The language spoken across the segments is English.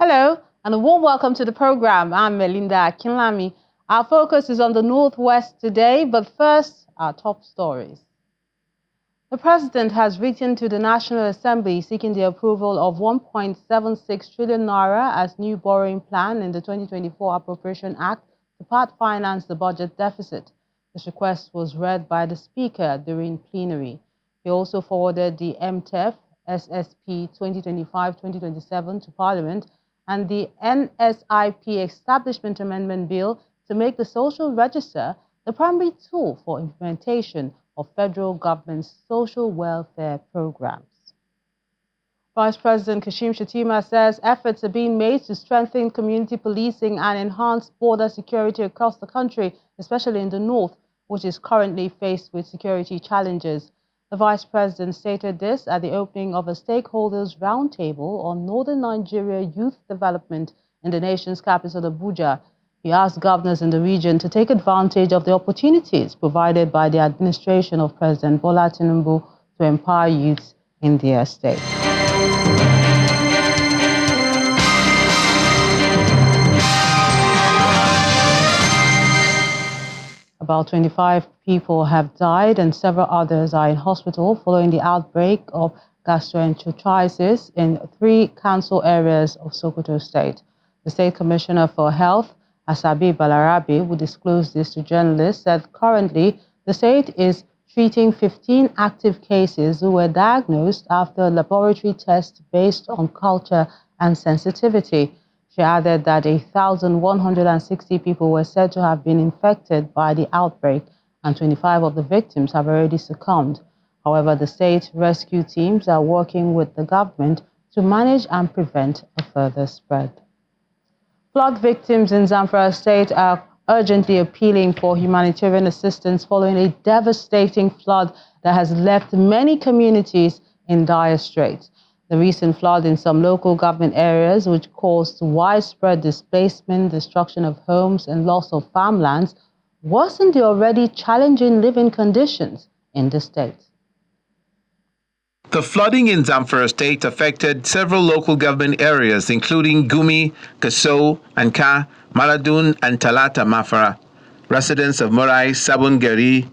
Hello, and a warm welcome to the program. I'm Melinda Akinlami. Our focus is on the Northwest today, but first, our top stories. The President has written to the National Assembly seeking the approval of 1.76 trillion naira as new borrowing plan in the 2024 Appropriation Act to part-finance the budget deficit. This request was read by the Speaker during plenary. He also forwarded the MTEF SSP 2025-2027 to Parliament and the NSIP Establishment Amendment Bill to make the social register the primary tool for implementation of federal government's social welfare programs. Vice President Kashim Shettima says efforts are being made to strengthen community policing and enhance border security across the country, especially in the north, which is currently faced with security challenges. The Vice President stated this at the opening of a stakeholders roundtable on Northern Nigeria youth development in the nation's capital, Abuja. He asked governors in the region to take advantage of the opportunities provided by the administration of President Bola Tinubu to empower youths in their state. About 25 people have died and several others are in hospital following the outbreak of gastroenteritis in 3 council areas of Sokoto State. The State Commissioner for Health, Asabi Balarabe, who disclosed this to journalists, said currently the state is treating 15 active cases who were diagnosed after laboratory tests based on culture and sensitivity. She added that 1,160 people were said to have been infected by the outbreak, and 25 of the victims have already succumbed. However, the state rescue teams are working with the government to manage and prevent a further spread. Flood victims in Zamfara state are urgently appealing for humanitarian assistance following a devastating flood that has left many communities in dire straits. The recent flood in some local government areas, which caused widespread displacement, destruction of homes, and loss of farmlands, worsened the already challenging living conditions in the state. The flooding in Zamfara state affected several local government areas, including Gumi, Kaso, Anka, Maladun, and Talata Mafara. Residents of Murai, Sabungeri,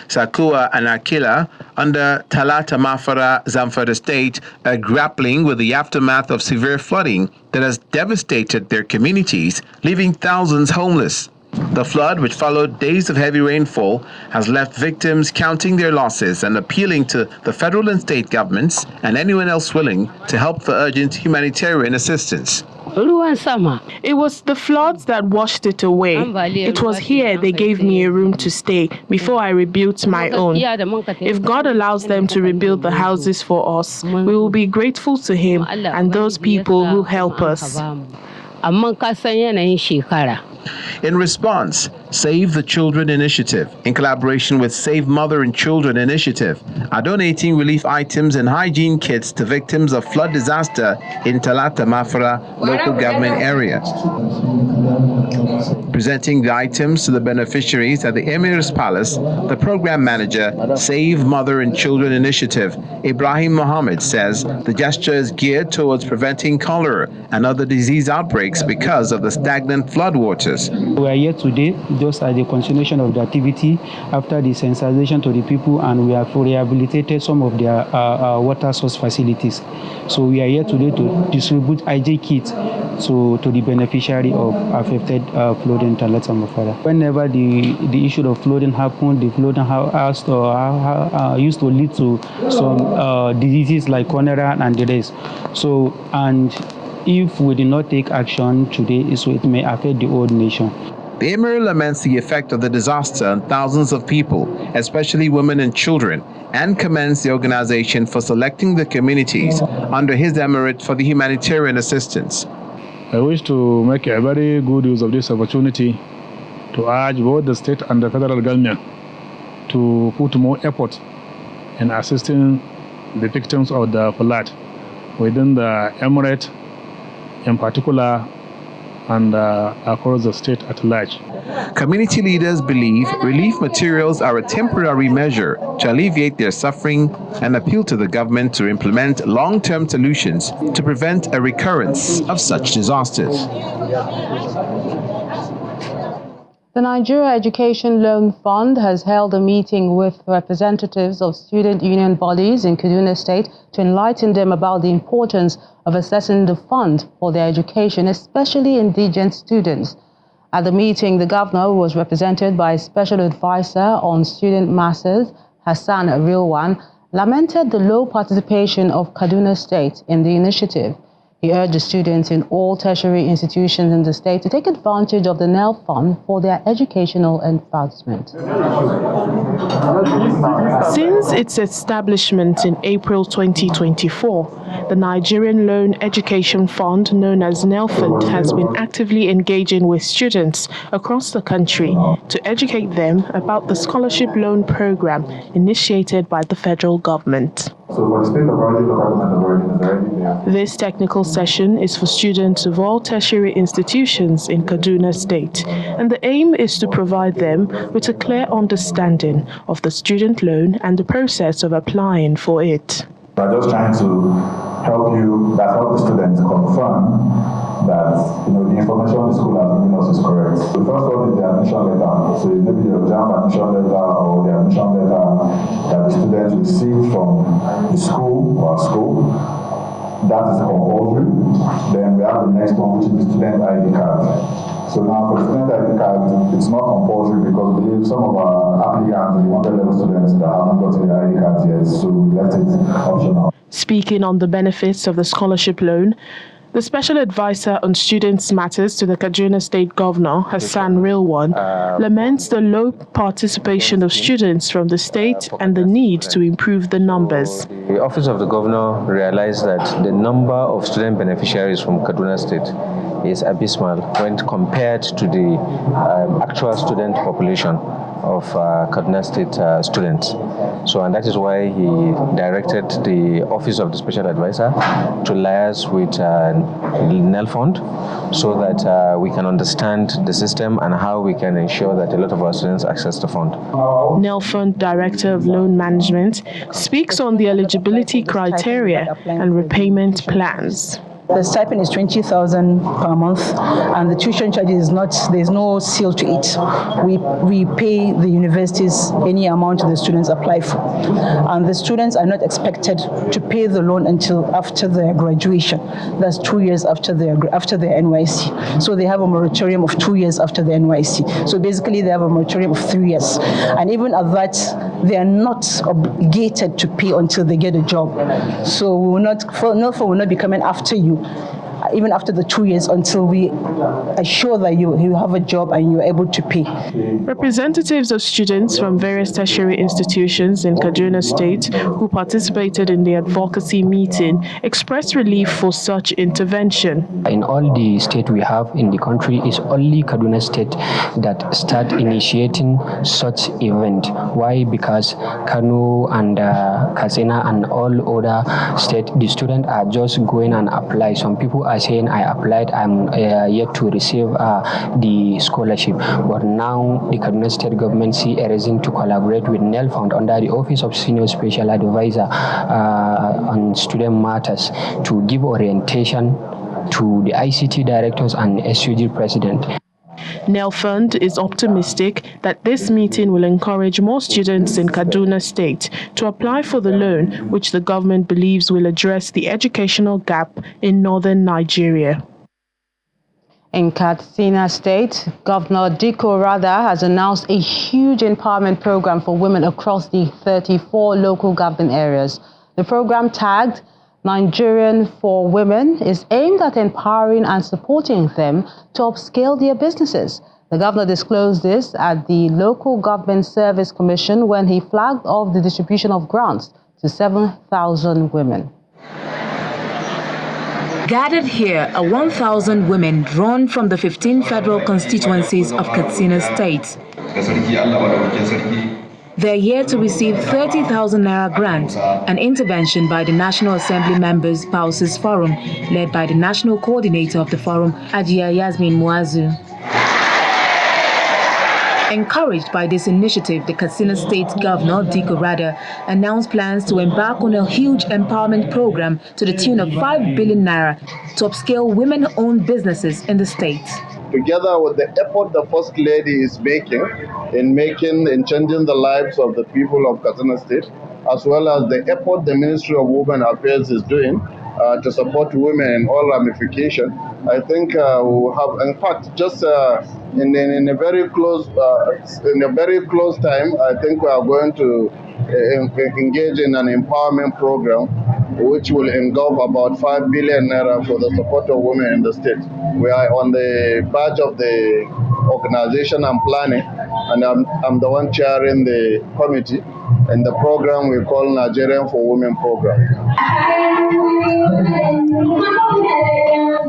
Sakua, and Akila under Talata Mafara, Zamfara state are grappling with the aftermath of severe flooding that has devastated their communities, leaving thousands homeless. The flood, which followed days of heavy rainfall, has left victims counting their losses and appealing to the federal and state governments and anyone else willing to help for urgent humanitarian assistance. It was the floods that washed it away. It was here they gave me a room to stay before I rebuilt my own. If God allows them to rebuild the houses for us, we will be grateful to Him and those people who help us. In response, Save the Children Initiative, in collaboration with Save Mother and Children Initiative, are donating relief items and hygiene kits to victims of flood disaster in Talata Mafara local government area. Presenting the items to the beneficiaries at the Emir's Palace, the program manager, Save Mother and Children Initiative, Ibrahim Mohammed, says the gesture is geared towards preventing cholera and other disease outbreaks because of the stagnant floodwaters. We are here today just as a continuation of the activity after the sensitization to the people, and we have rehabilitated some of their water source facilities. So we are here today to distribute IJ kits to the beneficiary of affected flooding in Talata Mafara. Whenever the issue of flooding happened, the flooding used to lead to some diseases like cholera and the rest. So, and if we did not take action today, so it may affect the whole nation. The Emir laments the effect of the disaster on thousands of people, especially women and children, and commends the organization for selecting the communities under his emirate for the humanitarian assistance. I wish to make a very good use of this opportunity to urge both the state and the federal government to put more effort in assisting the victims of the flood within the emirate, in particular and across the state at large. Community leaders believe relief materials are a temporary measure to alleviate their suffering and appeal to the government to implement long-term solutions to prevent a recurrence of such disasters. The Nigeria Education Loan Fund has held a meeting with representatives of student union bodies in Kaduna State to enlighten them about the importance of assessing the fund for their education, especially indigent students. At the meeting, the governor was represented by Special Advisor on Student Matters, Hassan Rilwan, lamented the low participation of Kaduna State in the initiative. He urged the students in all tertiary institutions in the state to take advantage of the NEL Fund for their educational advancement. Since its establishment in April 2024, the Nigerian Loan Education Fund, known as NEL Fund, has been actively engaging with students across the country to educate them about the scholarship loan program initiated by the federal government. So for the state of origin, local government of origin is already there. This technical session is for students of all tertiary institutions in Kaduna State, and the aim is to provide them with a clear understanding of the student loan and the process of applying for it. We're just trying to help the students confirm that the information the school has given us is correct. The first one is the admission letter. So maybe the JAMB admission letter or the admission letter that the students received from the school or school. That is compulsory. Then we have the next one, which is the student ID card. So now for the student ID card, it's not compulsory because we believe some of our applicants, the 100-level students that haven't gotten their ID cards yet, so we left it optional. Speaking on the benefits of the scholarship loan, the Special Advisor on Students Matters to the Kaduna State Governor, Hassan Rilwan, laments the low participation of students from the state and the need to improve the numbers. The Office of the Governor realized that the number of student beneficiaries from Kaduna State is abysmal when compared to the actual student population of Kaduna State students. So, and that is why he directed the Office of the Special Advisor to liaise with the NEL Fund so that we can understand the system and how we can ensure that a lot of our students access the fund. NEL Fund Director of Loan Management speaks on the eligibility criteria and repayment plans. The stipend is 20,000 per month, and the tuition charge is there's no seal to it. We pay the universities any amount the students apply for. And the students are not expected to pay the loan until after their graduation. That's 2 years after their NYC. So they have a moratorium of 2 years after the NYC. So basically they have a moratorium of 3 years. And even at that, they are not obligated to pay until they get a job. So we will not be coming after you, even after the 2 years, until we assure that you have a job and you're able to pay. Representatives of students from various tertiary institutions in Kaduna State who participated in the advocacy meeting expressed relief for such intervention. In all the states we have in the country, it's only Kaduna State that start initiating such event. Why? Because Kano and Katsina and all other states, the students are just going and apply. Some people are saying, I applied, I'm yet to receive the scholarship. But now the Kaduna State government see a reason to collaborate with NEL Fund under the Office of Senior Special Advisor on Student Matters to give orientation to the ICT directors and SUG president. NEL Fund is optimistic that this meeting will encourage more students in Kaduna State to apply for the loan, which the government believes will address the educational gap in northern Nigeria. In Katsina State, Governor Diko Rada has announced a huge empowerment program for women across the 34 local government areas. The program, tagged Nigerian for Women, is aimed at empowering and supporting them to upscale their businesses. The governor disclosed this at the Local Government Service Commission when he flagged off the distribution of grants to 7,000 women. Gathered here are 1,000 women drawn from the 15 federal constituencies of Katsina State. They're here to receive 30,000 Naira grant, an intervention by the National Assembly Members Spouses Forum, led by the National Coordinator of the Forum, Ajia Yasmin Muazu. Encouraged by this initiative, the Katsina State Governor, Diko Rada, announced plans to embark on a huge empowerment program to the tune of 5 billion Naira to upscale women-owned businesses in the state. Together with the effort the First Lady is making in changing the lives of the people of Katsina State, as well as the effort the Ministry of Women Affairs is doing to support women in all ramifications, I think we have, in fact, just in a very close time, I think we are going to engage in an empowerment program which will engulf about 5 billion naira for the support of women in the state. We are on the verge of the organization and planning, and I'm the one chairing the committee in the program we call Nigerian for Women program.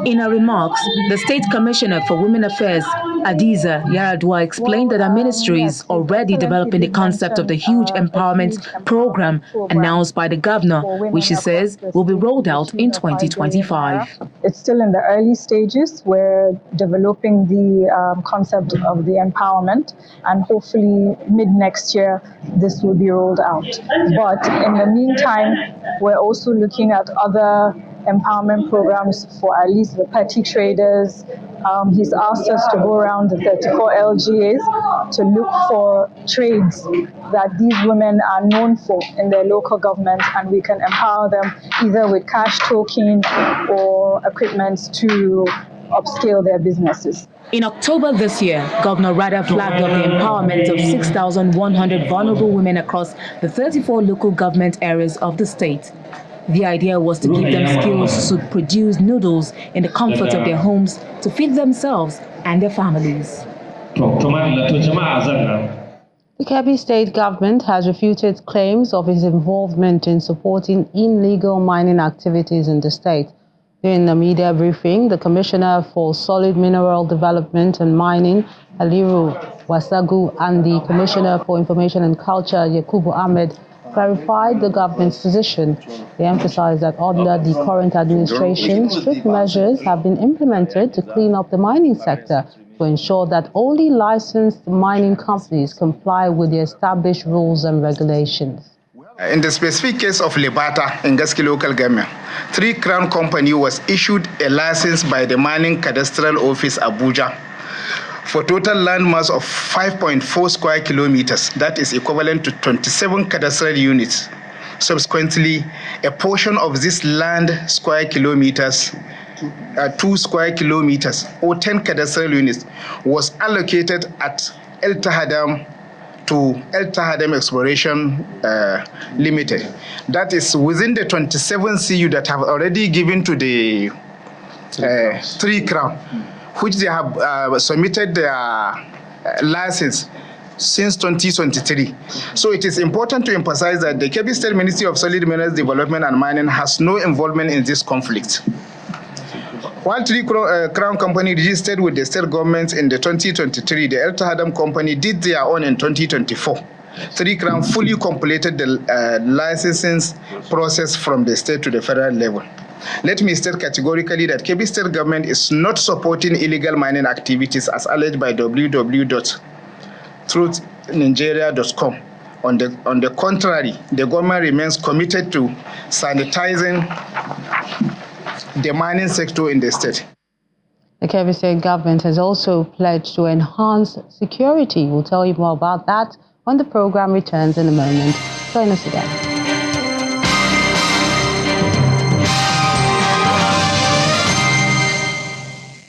In her remarks, the State Commissioner for Women Affairs, Adiza Yaradua, explained that her ministry is already developing the concept of the huge empowerment program announced by the governor, which she says will be rolled out in 2025. It's still in the early stages. We're developing the concept of the empowerment, and hopefully mid next year this will be rolled out. But in the meantime, we're also looking at other empowerment programs for at least the petty traders. He's asked us to go around the 34 LGAs to look for trades that these women are known for in their local government, and we can empower them either with cash token or equipment to upscale their businesses. In October this year, Governor Rada flagged up the empowerment of 6,100 vulnerable women across the 34 local government areas of the state. The idea was to give them skills to produce noodles in the comfort of their homes to feed themselves and their families. The Kebbi state government has refuted claims of its involvement in supporting illegal mining activities in the state. During the media briefing, the Commissioner for Solid Mineral Development and Mining, Aliru Wasagu, and the Commissioner for Information and Culture, Yakubu Ahmed, clarified the government's position. They emphasized that under the current administration, strict measures have been implemented to clean up the mining sector to ensure that only licensed mining companies comply with the established rules and regulations. In the specific case of Lebata in Gaski local government, 3 Crown Company was issued a license by the Mining Cadastral Office Abuja for total land mass of 5.4 square kilometers. That is equivalent to 27 cadastral units. Subsequently, a portion of this land square kilometers, 2 square kilometers or 10 cadastral units, was allocated at El Tahadam to El Tahadam Exploration Limited. That is within the 27 CU that have already given to the 3 Crown, which they have submitted their license since 2023. So it is important to emphasize that the Kebbi State Ministry of Solid Minerals Development and Mining has no involvement in this conflict. While 3 Crown Company registered with the state government in the 2023, the El Tahadam Company did their own in 2024. 3 Crown fully completed the licensing process from the state to the federal level. Let me state categorically that Kebbi State government is not supporting illegal mining activities as alleged by www.truthnigeria.com. On the contrary, the government remains committed to sanitizing the mining sector in the state. The Kebbi State government has also pledged to enhance security. We'll tell you more about that when the program returns in a moment. Join us again.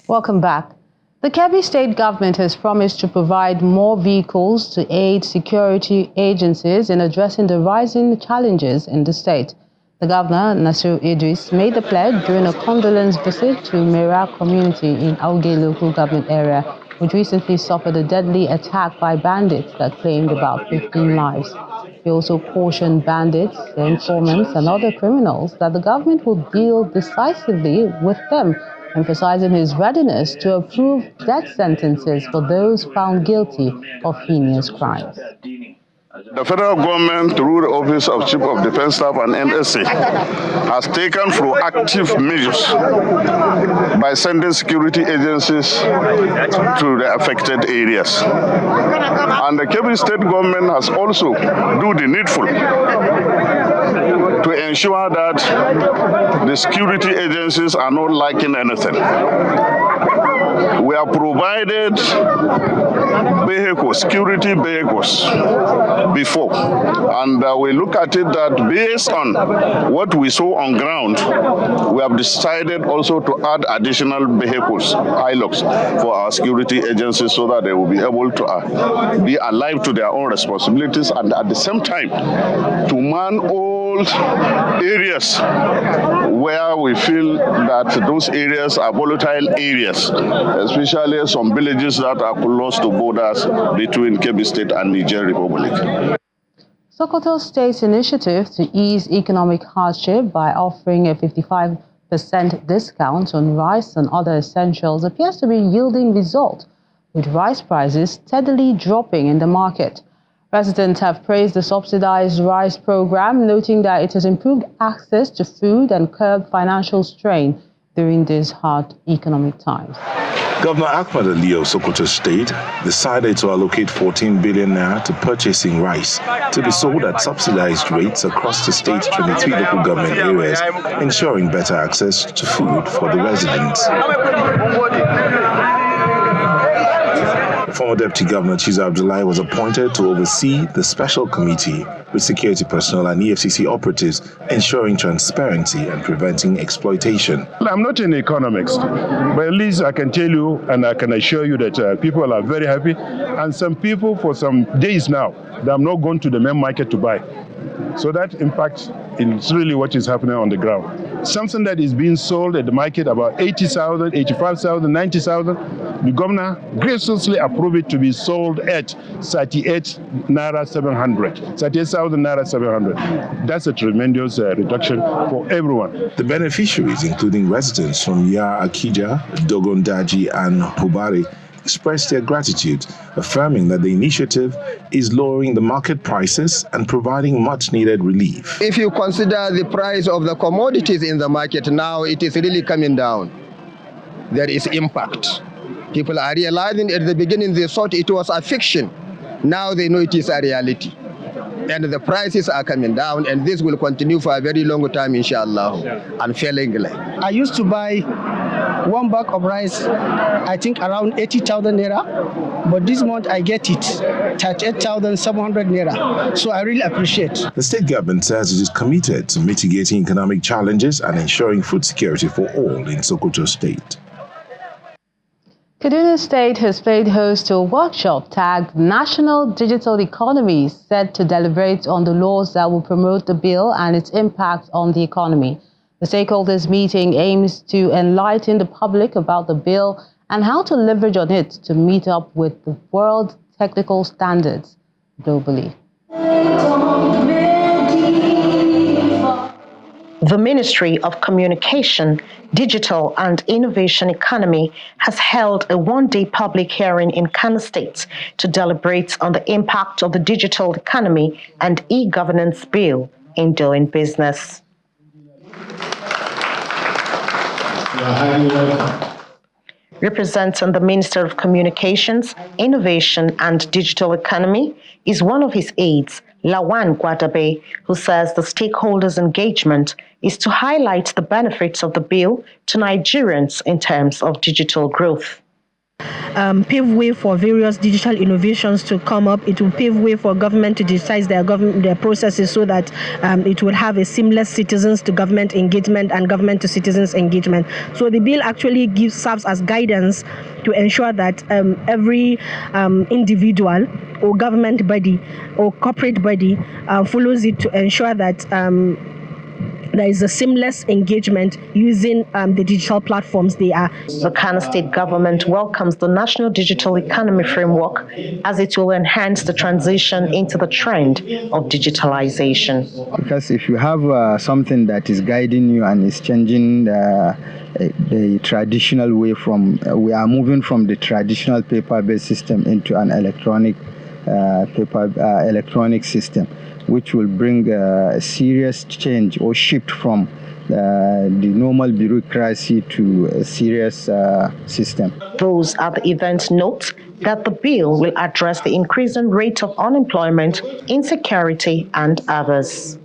Welcome back. The Kebbi State government has promised to provide more vehicles to aid security agencies in addressing the rising challenges in the state. The governor, Nasir Idris, made the pledge during a condolence visit to Mera community in Auge local government area, which recently suffered a deadly attack by bandits that claimed about 15 lives. He also cautioned bandits, informants, and other criminals that the government will deal decisively with them, emphasizing his readiness to approve death sentences for those found guilty of heinous crimes. The federal government, through the Office of Chief of Defense Staff and NSA, has taken proactive measures by sending security agencies to the affected areas. And the Kebbi state government has also do the needful to ensure that the security agencies are not lacking anything. We have provided vehicles, security vehicles before, and we look at it that based on what we saw on ground, we have decided also to add additional vehicles, ILOCs, for our security agencies so that they will be able to be alive to their own responsibilities and at the same time to man all areas where we feel that those areas are volatile areas, especially some villages that are close to borders between Kebbi State and Niger Republic. Sokoto State's initiative to ease economic hardship by offering a 55% discount on rice and other essentials appears to be yielding results, with rice prices steadily dropping in the market. Residents have praised the subsidized rice program, noting that it has improved access to food and curbed financial strain during these hard economic times. Governor Ahmed Ali of Sokoto State decided to allocate 14 billion naira to purchasing rice to be sold at subsidized rates across the state's 23 local government areas, ensuring better access to food for the residents. Former Deputy Governor Chiza Abdullahi was appointed to oversee the special committee with security personnel and EFCC operatives, ensuring transparency and preventing exploitation. I'm not an economist, but at least I can tell you and I can assure you that people are very happy, and some people for some days now, they have not gone to the main market to buy. So that impact is really what is happening on the ground. Something that is being sold at the market about 80,000, 85,000, 90,000, the governor graciously approved it to be sold at 38 naira 700, 38,000 naira 700. That's a tremendous reduction for everyone. The beneficiaries, including residents from Yar Akija, Dogondaji, and Hubari, expressed their gratitude, affirming that the initiative is lowering the market prices and providing much-needed relief. If you consider the price of the commodities in the market now, it is really coming down. There is impact. People are realizing at the beginning they thought it was a fiction. Now they know it is a reality. And the prices are coming down, and this will continue for a very long time, inshallah, unfailingly. I used to buy one bag of rice, I think around 80,000 naira, but this month I get it 38,700 naira. So I really appreciate. The state government says it is committed to mitigating economic challenges and ensuring food security for all in Sokoto State. Kaduna State has played host to a workshop tagged National Digital Economy, set to deliberate on the laws that will promote the bill and its impact on the economy. The stakeholders meeting aims to enlighten the public about the bill and how to leverage on it to meet up with the world's technical standards globally. The Ministry of Communication, Digital and Innovation Economy has held a one-day public hearing in Kano State to deliberate on the impact of the digital economy and e-governance bill in doing business. Representing the Minister of Communications, Innovation and Digital Economy is one of his aides, Lawan Gwadabe, who says the stakeholders' engagement is to highlight the benefits of the bill to Nigerians in terms of digital growth. Pave way for various digital innovations to come up. It will pave way for government to digitize their processes so that it will have a seamless citizens to government engagement and government to citizens engagement. So the bill actually serves as guidance to ensure that every individual or government body or corporate body follows it to ensure that there is a seamless engagement using the digital platforms they are. The Kano State government welcomes the National Digital Economy Framework as it will enhance the transition into the trend of digitalization. Because if you have something that is guiding you and is changing the traditional way we are moving from the traditional paper-based system into an electronic paper electronic system, which will bring a serious change or shift from the normal bureaucracy to a serious system. Those at the event note that the bill will address the increasing rate of unemployment, insecurity, and others.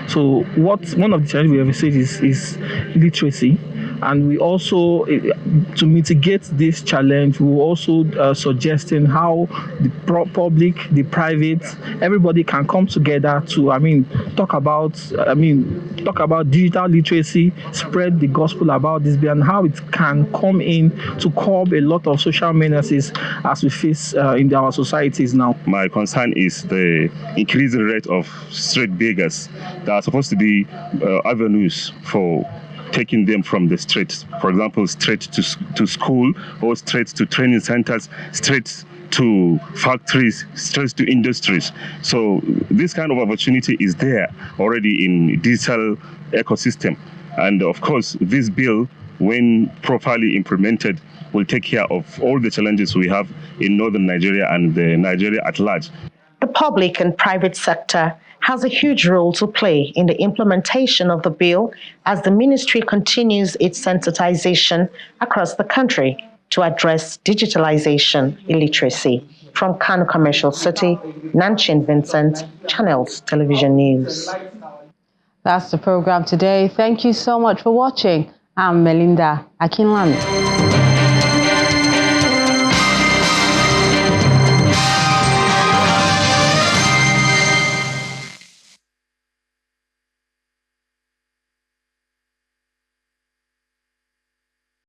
So one of the challenges we have faced is literacy, and we also, to mitigate this challenge, we were also suggesting how the public, the private, everybody can come together to, talk about digital literacy, spread the gospel about this bill, and how it can come in to curb a lot of social menaces as we face in our societies now. My concern is the increasing rate of street beggars that are supposed to be avenues for taking them from the streets. For example, straight to school, or straight to training centers, straight to factories, straight to industries. So this kind of opportunity is there already in digital ecosystem. And of course, this bill, when properly implemented, will take care of all the challenges we have in northern Nigeria and Nigeria at large. The public and private sector has a huge role to play in the implementation of the bill as the ministry continues its sensitization across the country to address digitalization illiteracy. From Kano Commercial City, Nanchin Vincent, Channels Television News. That's the program today. Thank you so much for watching. I'm Melinda Akinlami.